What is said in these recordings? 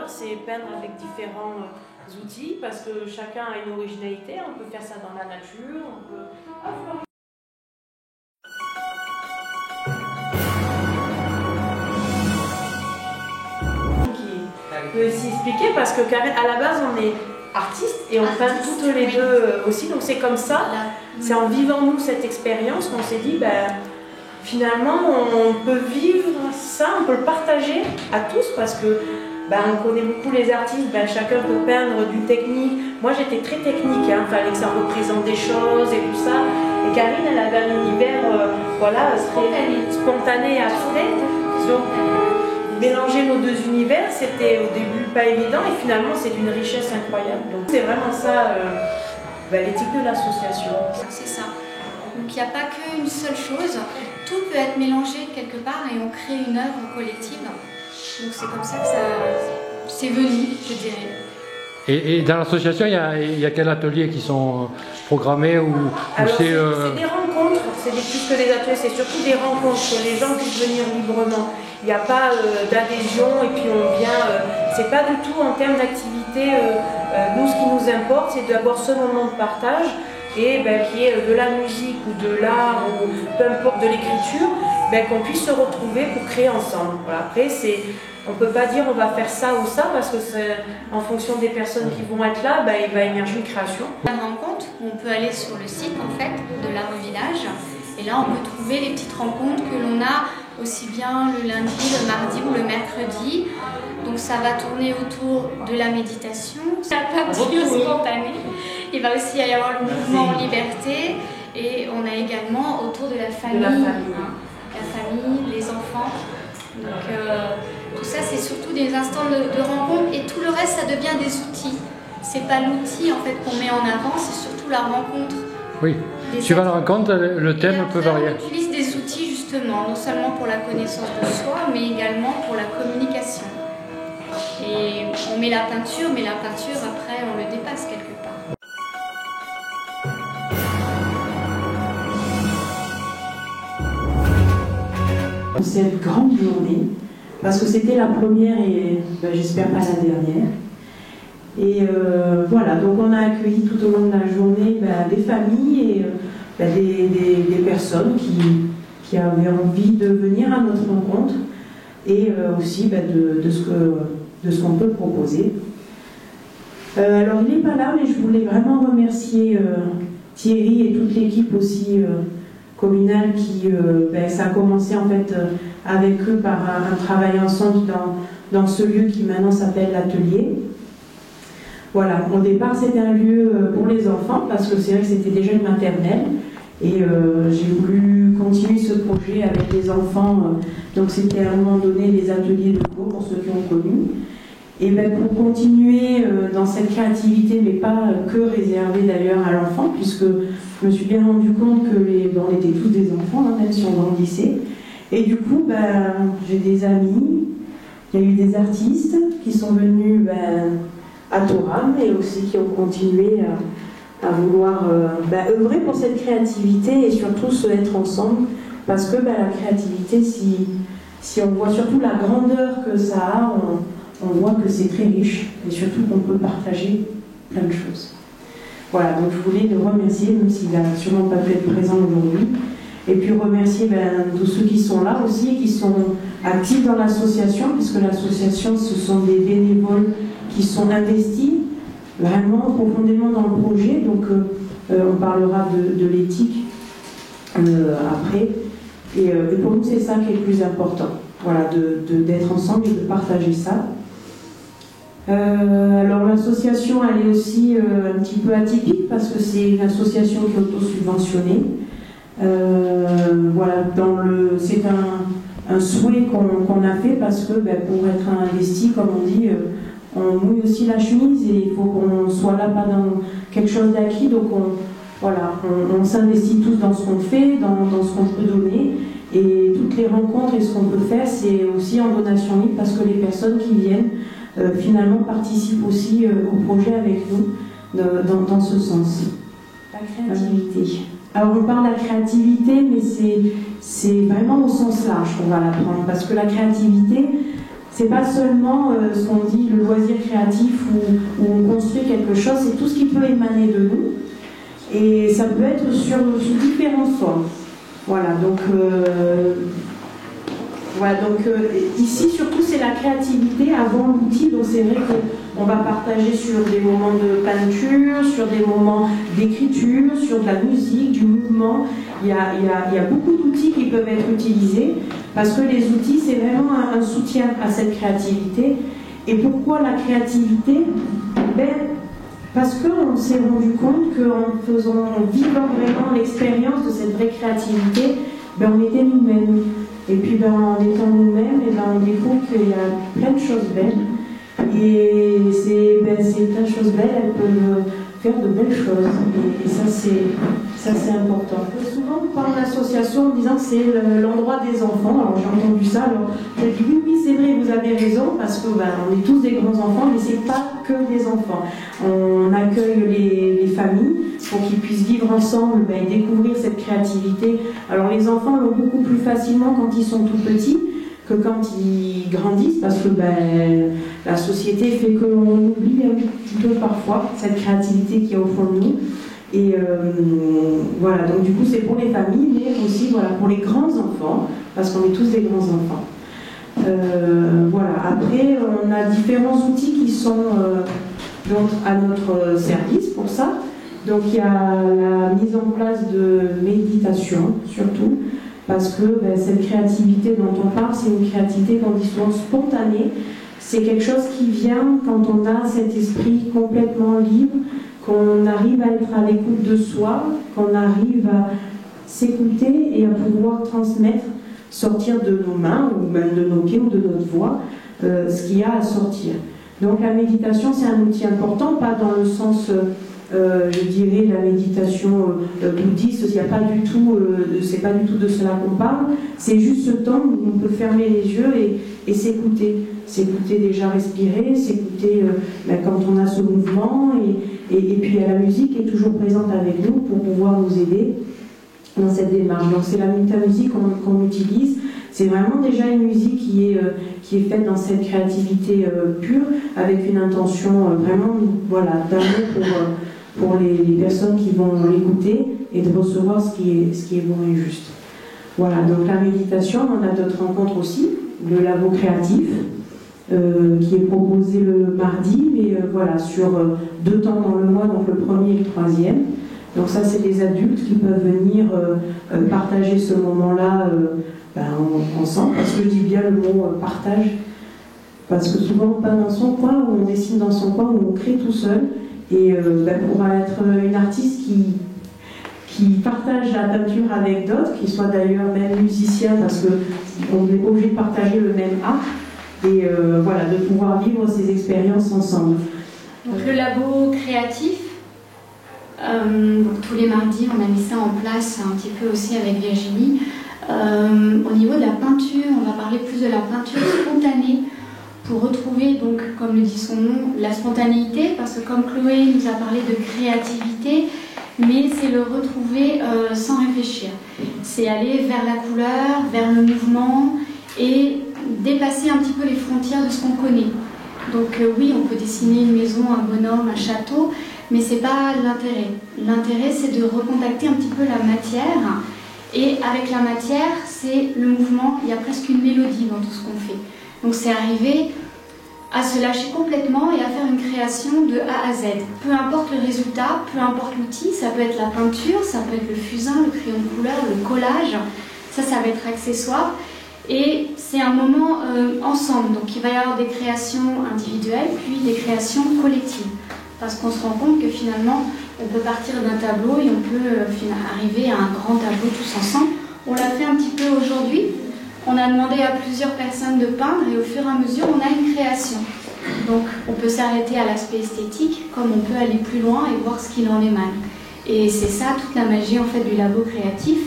c'est peindre avec différents outils parce que chacun a une originalité. On peut faire ça dans la nature, on peut... Qui peut s'expliquer parce que à la base on est artiste et on peint toutes les deux aussi, donc c'est comme ça, c'est en vivant nous cette expérience qu'on s'est dit ben, finalement on peut vivre ça, on peut le partager à tous parce que ben, on connaît beaucoup les artistes, ben, chacun peut peindre du technique. Moi j'étais très technique, il fallait que ça représente des choses et tout ça. Et Karine elle avait un univers voilà, spontané à frais. Donc mélanger nos deux univers c'était au début pas évident et finalement c'est d'une richesse incroyable. Donc c'est vraiment ça ben, l'éthique de l'association. C'est ça. Donc il n'y a pas qu'une seule chose, tout peut être mélangé quelque part et on crée une œuvre collective. Donc c'est comme ça que c'est venu, je dirais. Et dans l'association, il y a quels ateliers qui sont programmés ou c'est des rencontres, c'est plus que des ateliers, c'est surtout des rencontres, que les gens puissent venir librement. Il n'y a pas d'adhésion et puis on vient, c'est pas du tout en termes d'activité, nous ce qui nous importe c'est d'avoir ce moment de partage et ben, qui est de la musique ou de l'art ou peu importe de l'écriture, ben, qu'on puisse se retrouver pour créer ensemble. Voilà. Après, on ne peut pas dire on va faire ça ou ça parce que en fonction des personnes qui vont être là, ben, il va émerger une création. Une rencontre, on peut aller sur le site en fait de l'Art au Village et là on peut trouver les petites rencontres que l'on a aussi bien le lundi, le mardi ou le mercredi. Donc ça va tourner autour de la méditation, la peinture spontanée. Il va aussi y avoir le mouvement en liberté et on a également autour de la famille, la famille, les enfants. Donc tout ça c'est surtout des instants de rencontre et tout le reste ça devient des outils. C'est pas l'outil en fait qu'on met en avant, c'est surtout la rencontre. Oui, suivant la rencontre, le thème peut varier. On utilise des outils justement, non seulement pour la connaissance de soi, mais également pour la communication. Et on met la peinture, mais la peinture après on le dépasse quelque part. Cette grande journée, parce que c'était la première et ben, j'espère pas la dernière. Et voilà, donc on a accueilli tout au long de la journée ben, des familles et ben, des personnes qui avaient envie de venir à notre rencontre et aussi ben, de ce qu'on peut proposer. Alors il n'est pas là, mais je voulais vraiment remercier Thierry et toute l'équipe aussi communale qui, ben, ça a commencé en fait avec eux par un travail ensemble dans ce lieu qui maintenant s'appelle l'atelier. Voilà, au départ c'était un lieu pour les enfants parce que c'est vrai que c'était déjà une maternelle et j'ai voulu continuer ce projet avec les enfants, donc c'était à un moment donné les ateliers de cours pour ceux qui ont connu. Et ben pour continuer dans cette créativité, mais pas que réservée d'ailleurs à l'enfant, puisque je me suis bien rendu compte que on était tous des enfants, hein, même si on grandissait. Et du coup, ben, j'ai des amis, il y a eu des artistes qui sont venus ben, à Toram et aussi qui ont continué à vouloir ben, œuvrer pour cette créativité et surtout se mettre ensemble, parce que ben, la créativité, si on voit surtout la grandeur que ça a, on voit que c'est très riche et surtout qu'on peut partager plein de choses. Voilà, donc je voulais le remercier, même s'il n'a sûrement pas pu être présent aujourd'hui. Et puis remercier ben, tous ceux qui sont là aussi, qui sont actifs dans l'association, puisque l'association, ce sont des bénévoles qui sont investis vraiment profondément dans le projet. Donc on parlera de l'éthique après. Et pour nous, c'est ça qui est le plus important. Voilà, d'être ensemble et de partager ça. Alors l'association elle est aussi un petit peu atypique parce que c'est une association qui est auto-subventionnée. Voilà, c'est un souhait qu'on a fait parce que ben, pour être investi, comme on dit, on mouille aussi la chemise et il faut qu'on soit là pas dans quelque chose d'acquis. Donc on s'investit tous dans ce qu'on fait, dans ce qu'on peut donner. Et toutes les rencontres et ce qu'on peut faire, c'est aussi en donation libre parce que les personnes qui viennent finalement participent aussi au projet avec nous dans ce sens. La créativité. Alors on parle de la créativité, mais c'est vraiment au sens large qu'on va la prendre, parce que la créativité, c'est pas seulement ce qu'on dit le loisir créatif où on construit quelque chose, c'est tout ce qui peut émaner de nous. Et ça peut être sous différentes formes. Voilà, donc, ici surtout c'est la créativité avant l'outil, donc c'est vrai qu'on va partager sur des moments de peinture, sur des moments d'écriture, sur de la musique, du mouvement. Il y a beaucoup d'outils qui peuvent être utilisés parce que les outils c'est vraiment un soutien à cette créativité. Et pourquoi la créativité? Parce qu'on s'est rendu compte qu'en vivant vraiment l'expérience de cette vraie créativité, on était nous-mêmes. Et puis en étant nous-mêmes, on découvre qu'il y a plein de choses belles. Et ces plein de choses belles, elles peuvent faire de belles choses. Et ça, c'est important. Souvent, on parle d'association en disant que c'est l'endroit des enfants. Alors j'ai entendu ça, alors je dis oui, c'est vrai, vous avez raison, parce que on est tous des grands-enfants, mais c'est pas que des enfants. On accueille les familles pour qu'ils puissent vivre ensemble et découvrir cette créativité. Alors les enfants l'ont beaucoup plus facilement quand ils sont tout petits que quand ils grandissent, parce que la société fait qu'on oublie un petit peu parfois cette créativité qui est au fond de nous. Et voilà, donc du coup c'est pour les familles, mais aussi pour les grands enfants, parce qu'on est tous des grands enfants. Voilà. Après, on a différents outils qui sont donc à notre service pour ça. Donc il y a la mise en place de méditation, surtout, parce que cette créativité dont on parle, c'est une créativité qu'on dit souvent spontanée. C'est quelque chose qui vient quand on a cet esprit complètement libre, qu'on arrive à être à l'écoute de soi, qu'on arrive à s'écouter et à pouvoir transmettre, sortir de nos mains, ou même de nos pieds ou de notre voix, ce qu'il y a à sortir. Donc la méditation, c'est un outil important, pas dans le sens, je dirais, la méditation bouddhiste, c'est pas du tout de cela qu'on parle, c'est juste ce temps où on peut fermer les yeux et s'écouter. S'écouter déjà respirer, s'écouter quand on a ce mouvement, et puis la musique est toujours présente avec nous pour pouvoir nous aider dans cette démarche. Donc c'est la musique qu'on utilise. C'est vraiment déjà une musique qui est faite dans cette créativité pure, avec une intention vraiment d'amour pour les personnes qui vont l'écouter et de recevoir ce qui est bon et juste. Voilà, donc la méditation, on a d'autres rencontres aussi, le labo créatif, qui est proposé le mardi, mais sur 2 temps dans le mois, donc le 1er et le 3e. Donc ça, c'est des adultes qui peuvent venir partager ce moment-là ensemble, parce que je dis bien le mot partage, parce que souvent on peint dans son coin, ou on dessine dans son coin, ou on crée tout seul, et pour être une artiste qui partage la peinture avec d'autres, qui soient d'ailleurs même musiciens, parce qu'on n'est pas obligé de partager le même art, et de pouvoir vivre ces expériences ensemble. Donc le labo créatif, donc tous les mardis on a mis ça en place un petit peu aussi avec Virginie. Au niveau de la peinture, on va parler plus de la peinture spontanée pour retrouver, donc comme le dit son nom, la spontanéité, parce que comme Chloé nous a parlé de créativité, mais c'est le retrouver sans réfléchir. C'est aller vers la couleur, vers le mouvement et dépasser un petit peu les frontières de ce qu'on connaît. Donc oui, on peut dessiner une maison, un bonhomme, un château, mais c'est pas l'intérêt. L'intérêt, c'est de recontacter un petit peu la matière, et avec la matière, c'est le mouvement, il y a presque une mélodie dans tout ce qu'on fait. Donc c'est arriver à se lâcher complètement et à faire une création de A à Z. Peu importe le résultat, peu importe l'outil, ça peut être la peinture, ça peut être le fusain, le crayon de couleur, le collage, ça va être accessoire. Et c'est un moment ensemble, donc il va y avoir des créations individuelles, puis des créations collectives. Parce qu'on se rend compte que finalement, on peut partir d'un tableau et on peut arriver à un grand tableau tous ensemble. On l'a fait un petit peu aujourd'hui. On a demandé à plusieurs personnes de peindre et au fur et à mesure, on a une création. Donc on peut s'arrêter à l'aspect esthétique, comme on peut aller plus loin et voir ce qu'il en émane. Et c'est ça toute la magie en fait du labo créatif.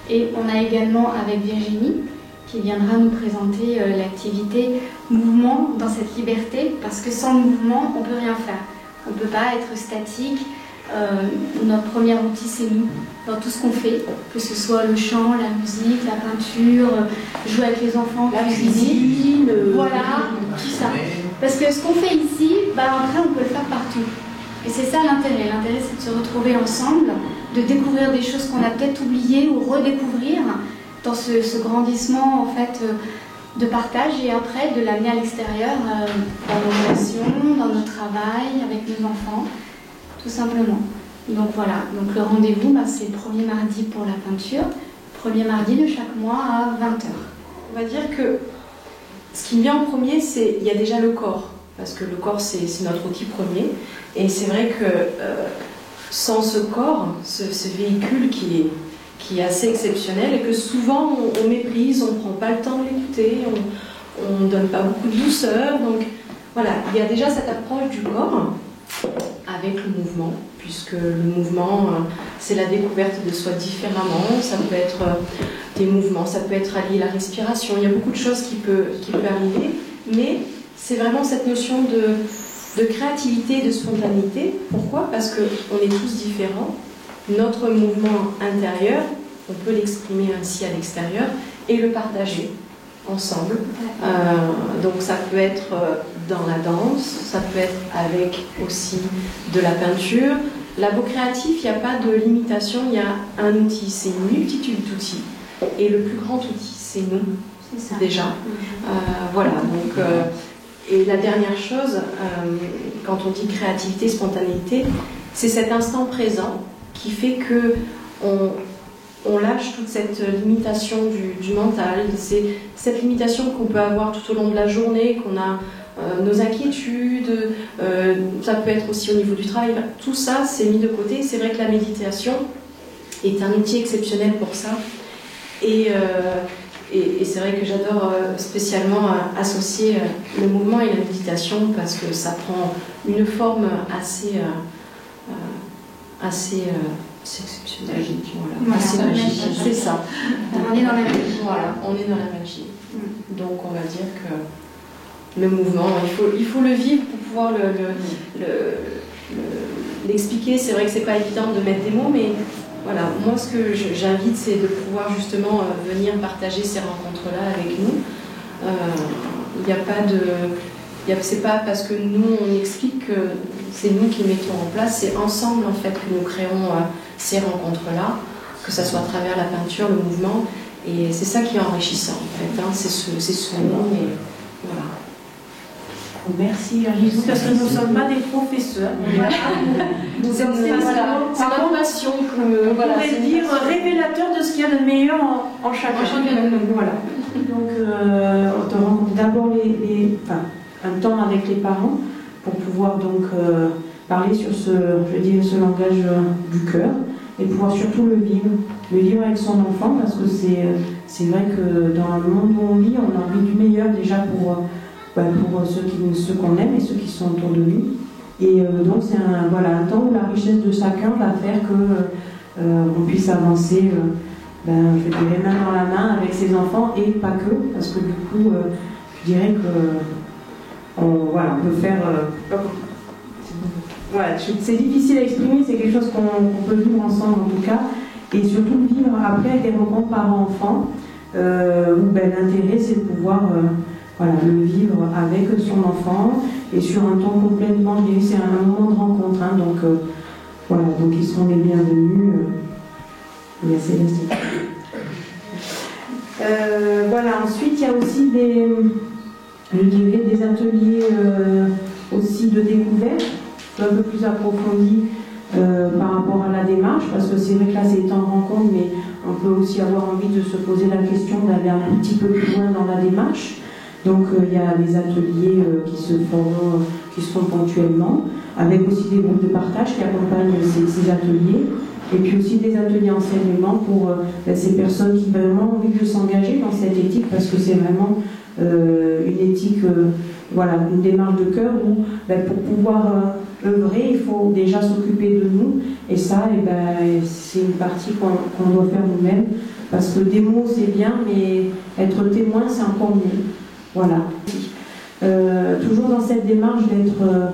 Et on a également avec Virginie, qui viendra nous présenter l'activité mouvement dans cette liberté, parce que sans le mouvement, on ne peut rien faire. On ne peut pas être statique, Notre premier outil, c'est nous, dans tout ce qu'on fait, que ce soit le chant, la musique, la peinture, jouer avec les enfants, la cuisiner. cuisine, Voilà, tout ça. Parce que ce qu'on fait ici, après on peut le faire partout. Et c'est ça l'intérêt. L'intérêt, c'est de se retrouver ensemble, de découvrir des choses qu'on a peut-être oubliées ou redécouvrir dans ce grandissement en fait de partage, et après de l'amener à l'extérieur dans nos relations, dans notre travail, avec nos enfants, tout simplement. Donc voilà, donc le rendez-vous, c'est le premier mardi pour la peinture, premier mardi de chaque mois à 20h. On va dire que ce qui me vient en premier, c'est il y a déjà le corps, parce que le corps c'est notre outil premier, et c'est vrai que sans ce corps, ce véhicule qui est assez exceptionnel et que souvent on méprise, on ne prend pas le temps de l'écouter, on ne donne pas beaucoup de douceur, donc voilà, il y a déjà cette approche du corps avec le mouvement, puisque le mouvement, c'est la découverte de soi différemment. Ça peut être des mouvements, ça peut être allié à la respiration. Il y a beaucoup de choses qui peuvent arriver, mais c'est vraiment cette notion de créativité, de spontanéité. Pourquoi? Parce qu'on est tous différents. Notre mouvement intérieur, on peut l'exprimer ainsi à l'extérieur et le partager ensemble. Donc ça peut être dans la danse, ça peut être avec aussi de la peinture. Labo créatif, il n'y a pas de limitation, il y a un outil, c'est une multitude d'outils. Et le plus grand outil, c'est nous, déjà. Voilà, donc, et la dernière chose, quand on dit créativité, spontanéité, c'est cet instant présent qui fait que on lâche toute cette limitation du mental, c'est cette limitation qu'on peut avoir tout au long de la journée, qu'on a nos inquiétudes, ça peut être aussi au niveau du travail, tout ça c'est mis de côté. C'est vrai que la méditation est un outil exceptionnel pour ça, et c'est vrai que j'adore spécialement associer le mouvement et la méditation, parce que ça prend une forme assez c'est exceptionnel. Magique, voilà. C'est magique, c'est ça. On est dans la magie. Voilà, on est dans la magie. Donc on va dire que le mouvement, il faut le vivre pour pouvoir l'expliquer. C'est vrai que c'est pas évident de mettre des mots, mais voilà, moi ce que j'invite, c'est de pouvoir justement venir partager ces rencontres-là avec nous. Il n'y a pas de... C'est pas parce que nous on explique que c'est nous qui mettons en place, c'est ensemble en fait que nous créons ces rencontres-là, que ce soit à travers la peinture, le mouvement, et c'est ça qui est enrichissant en fait, c'est ce nom, et voilà. Merci Virginie, parce que nous ne sommes pas des professeurs. C'est notre passion, on pourrait dire révélateur de ce qu'il y a de meilleur en chacun. Voilà. Donc on te rencontre d'abord un temps avec les parents pour pouvoir donc parler sur ce langage du cœur, et pouvoir surtout le vivre avec son enfant, parce que c'est vrai que dans le monde où on vit, on a envie du meilleur déjà pour ceux qu'on aime et ceux qui sont autour de nous. Et donc c'est un temps où la richesse de chacun va faire que on puisse avancer je dirais main dans la main avec ses enfants, et pas que, parce que du coup je dirais que on peut faire... c'est difficile à exprimer, c'est quelque chose qu'on peut vivre ensemble en tout cas, et surtout vivre après des rencontres parents-enfants, où l'intérêt c'est de pouvoir le vivre avec son enfant, et sur un temps complètement, c'est un moment de rencontre, donc ils seront les bienvenus. Ensuite il y a aussi des ateliers aussi de découverte, un peu plus approfondis par rapport à la démarche, parce que c'est vrai que là c'est en rencontre, mais on peut aussi avoir envie de se poser la question d'aller un petit peu plus loin dans la démarche. Donc il y a des ateliers qui se font ponctuellement, avec aussi des groupes de partage qui accompagnent ces ateliers, et puis aussi des ateliers enseignement pour ces personnes qui ont vraiment envie de s'engager dans cette éthique, parce que c'est vraiment une éthique, une démarche de cœur où pour pouvoir œuvrer, il faut déjà s'occuper de nous, et ça, c'est une partie qu'on doit faire nous-mêmes, parce que des mots c'est bien, mais être témoin c'est encore mieux. Voilà. Toujours dans cette démarche d'être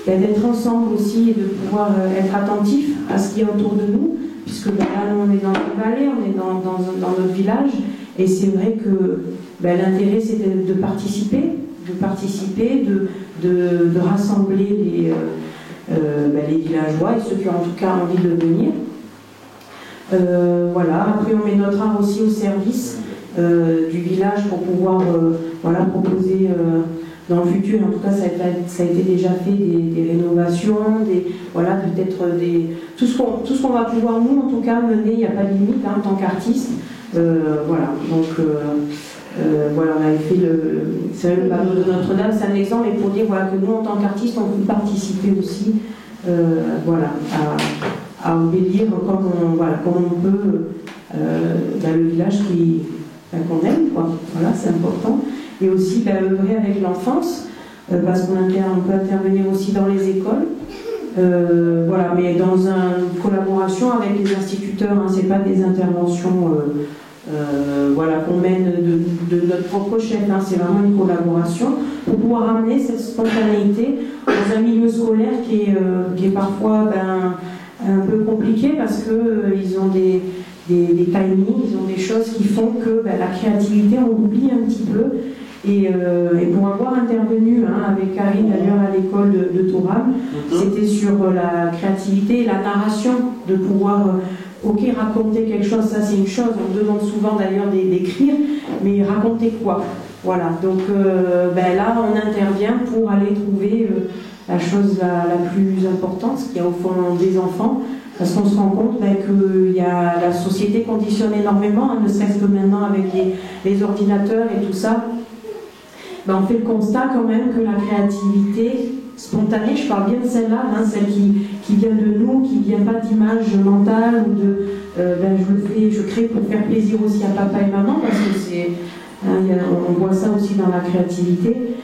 d'être ensemble aussi et de pouvoir être attentif à ce qui est autour de nous, puisque là, nous, on est dans une vallée, on est dans notre village, et c'est vrai que l'intérêt, c'est de participer, de rassembler les villageois et ceux qui ont en tout cas envie de venir. Voilà. Après, on met notre art aussi au service du village pour pouvoir proposer dans le futur, en tout cas ça a été déjà fait, des rénovations, peut-être tout ce qu'on va pouvoir nous en tout cas mener, il n'y a pas de limite en tant qu'artiste. Voilà, donc on avait fait le panneau de Notre-Dame, c'est un exemple, mais pour dire que nous en tant qu'artistes on peut participer aussi à embellir comme on peut le village qu'on aime, quoi. Voilà, c'est important. Et aussi œuvrer avec l'enfance, parce qu'on peut intervenir aussi dans les écoles, mais dans une collaboration avec les instituteurs, hein, c'est pas des interventions qu'on mène de notre propre chef, hein, c'est vraiment une collaboration pour pouvoir amener cette spontanéité dans un milieu scolaire qui est parfois un peu compliqué parce qu'ils ont des timings, ils ont des choses qui font que la créativité, on l'oublie un petit peu. Et pour avoir intervenu avec Karine d'ailleurs à l'école de Touram, c'était sur la créativité et la narration, de pouvoir raconter quelque chose, ça c'est une chose, on me demande souvent d'ailleurs d'écrire, mais raconter quoi? Voilà, donc là on intervient pour aller trouver la chose la plus importante, ce qu'il y a au fond des enfants, parce qu'on se rend compte que la société conditionne énormément, ne serait-ce que maintenant avec les ordinateurs et tout ça. On fait le constat quand même que la créativité spontanée, je parle bien de celle-là, celle qui vient de nous, qui ne vient pas d'image mentale ou de je crée pour faire plaisir aussi à papa et maman, parce que on voit ça aussi dans la créativité.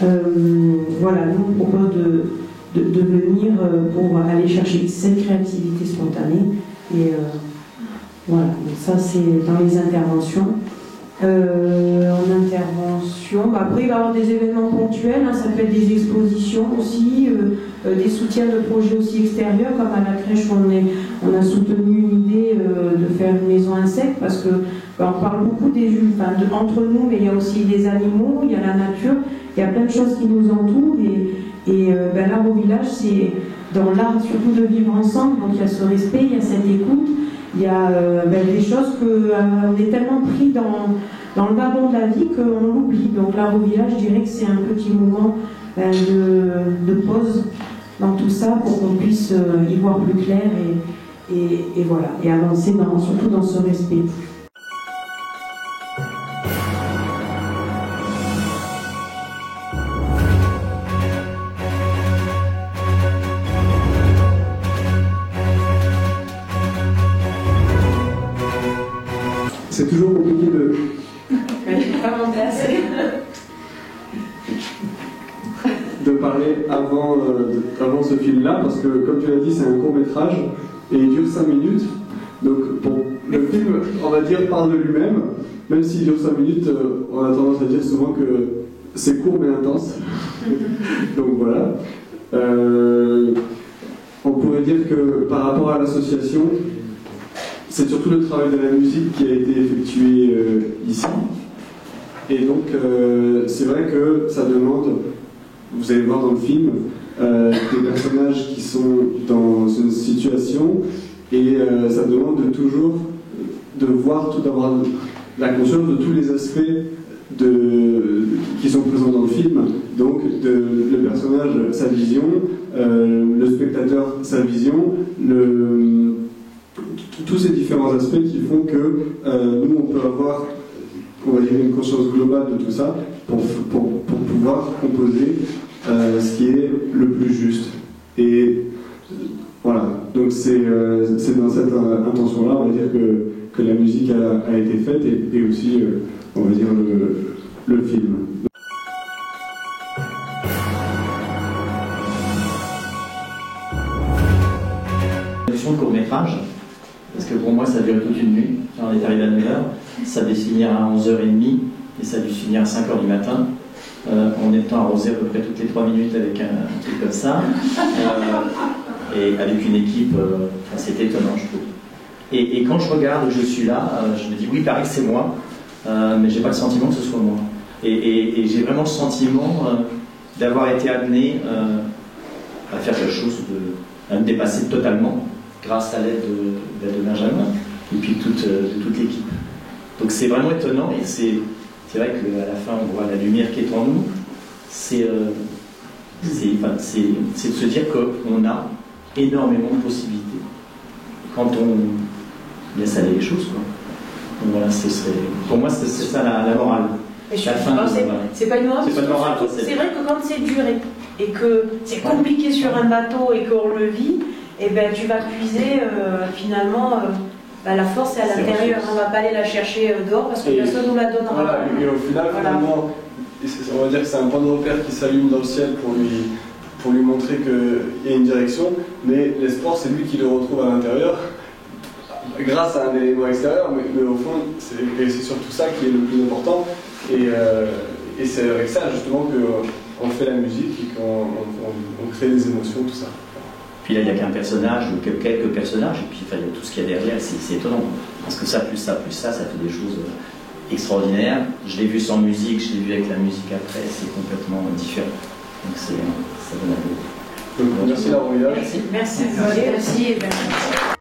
Nous on propose de venir pour aller chercher cette créativité spontanée. Et donc ça c'est dans les interventions. En intervention, après il va y avoir des événements ponctuels, ça peut être des expositions aussi, des soutiens de projets aussi extérieurs, comme à la crèche on a soutenu une idée de faire une maison insecte, parce que on parle beaucoup entre nous, mais il y a aussi des animaux, il y a la nature, il y a plein de choses qui nous entourent, et l'art au village, c'est dans l'art surtout de vivre ensemble, donc il y a ce respect, il y a cette écoute. Il y a des choses qu'on est tellement pris dans le bas-fond de la vie qu'on l'oublie. Donc l'art au village, je dirais que c'est un petit moment de pause dans tout ça pour qu'on puisse y voir plus clair et avancer surtout dans ce respect. C'est toujours compliqué de parler avant ce film-là, parce que, comme tu l'as dit, c'est un court-métrage et il dure 5 minutes. Donc, le film, on va dire, parle de lui-même, même s'il dure 5 minutes, on a tendance à dire souvent que c'est court mais intense. Donc voilà. On pourrait dire que par rapport à l'association, c'est surtout le travail de la musique qui a été effectué ici. Et donc, c'est vrai que ça demande, vous allez voir dans le film, des personnages qui sont dans une situation, et ça demande d'avoir la conscience de tous les aspects qui sont présents dans le film. Donc, le personnage, sa vision, le spectateur, sa vision, tous ces différents aspects qui font que nous, on peut avoir, on va dire, une conscience globale de tout ça pour pouvoir composer ce qui est le plus juste. Et voilà, donc c'est dans cette intention-là, on va dire, que la musique a été faite et aussi, on va dire, le film. De court-métrage, parce que pour moi ça dure toute une nuit. On est arrivé à 9h, ça devait se finir à 11h30 et ça a dû se finir à 5h du matin. en étant arrosé à peu près toutes les 3 minutes avec un truc comme ça, et avec une équipe, c'était étonnant, je trouve. Et quand je regarde où je suis là, je me dis oui, pareil, c'est moi, mais j'ai pas le sentiment que ce soit moi. Et j'ai vraiment le sentiment d'avoir été amené à faire quelque chose, à me dépasser totalement, grâce à l'aide de Benjamin, et puis de toute l'équipe. Donc c'est vraiment étonnant, et c'est vrai qu'à la fin, on voit la lumière qui est en nous. C'est de se dire qu'on a énormément de possibilités quand on laisse aller les choses, quoi. Donc voilà, pour moi, c'est ça la morale. C'est pas une morale, c'est vrai que quand c'est dur et que c'est compliqué sur un bateau et qu'on le vit, et ben tu vas puiser finalement la force est à l'intérieur, on ne va pas aller la chercher dehors parce que personne ne nous la donnera. Voilà, et au final, finalement, on va dire que c'est un point de repère qui s'allume dans le ciel pour lui montrer qu'il y a une direction, mais l'espoir, c'est lui qui le retrouve à l'intérieur, grâce à un élément extérieur, mais au fond, c'est surtout ça qui est le plus important, et c'est avec ça, justement, qu'on fait la musique et qu'on crée des émotions, tout ça. Puis là, il n'y a qu'un personnage, ou quelques personnages, et puis il y a tout ce qu'il y a derrière, c'est étonnant. Parce que ça, plus ça, ça fait des choses extraordinaires. Je l'ai vu sans musique, je l'ai vu avec la musique après, c'est complètement différent. Donc ça donne un peu. Merci, Laurent. Merci. Merci.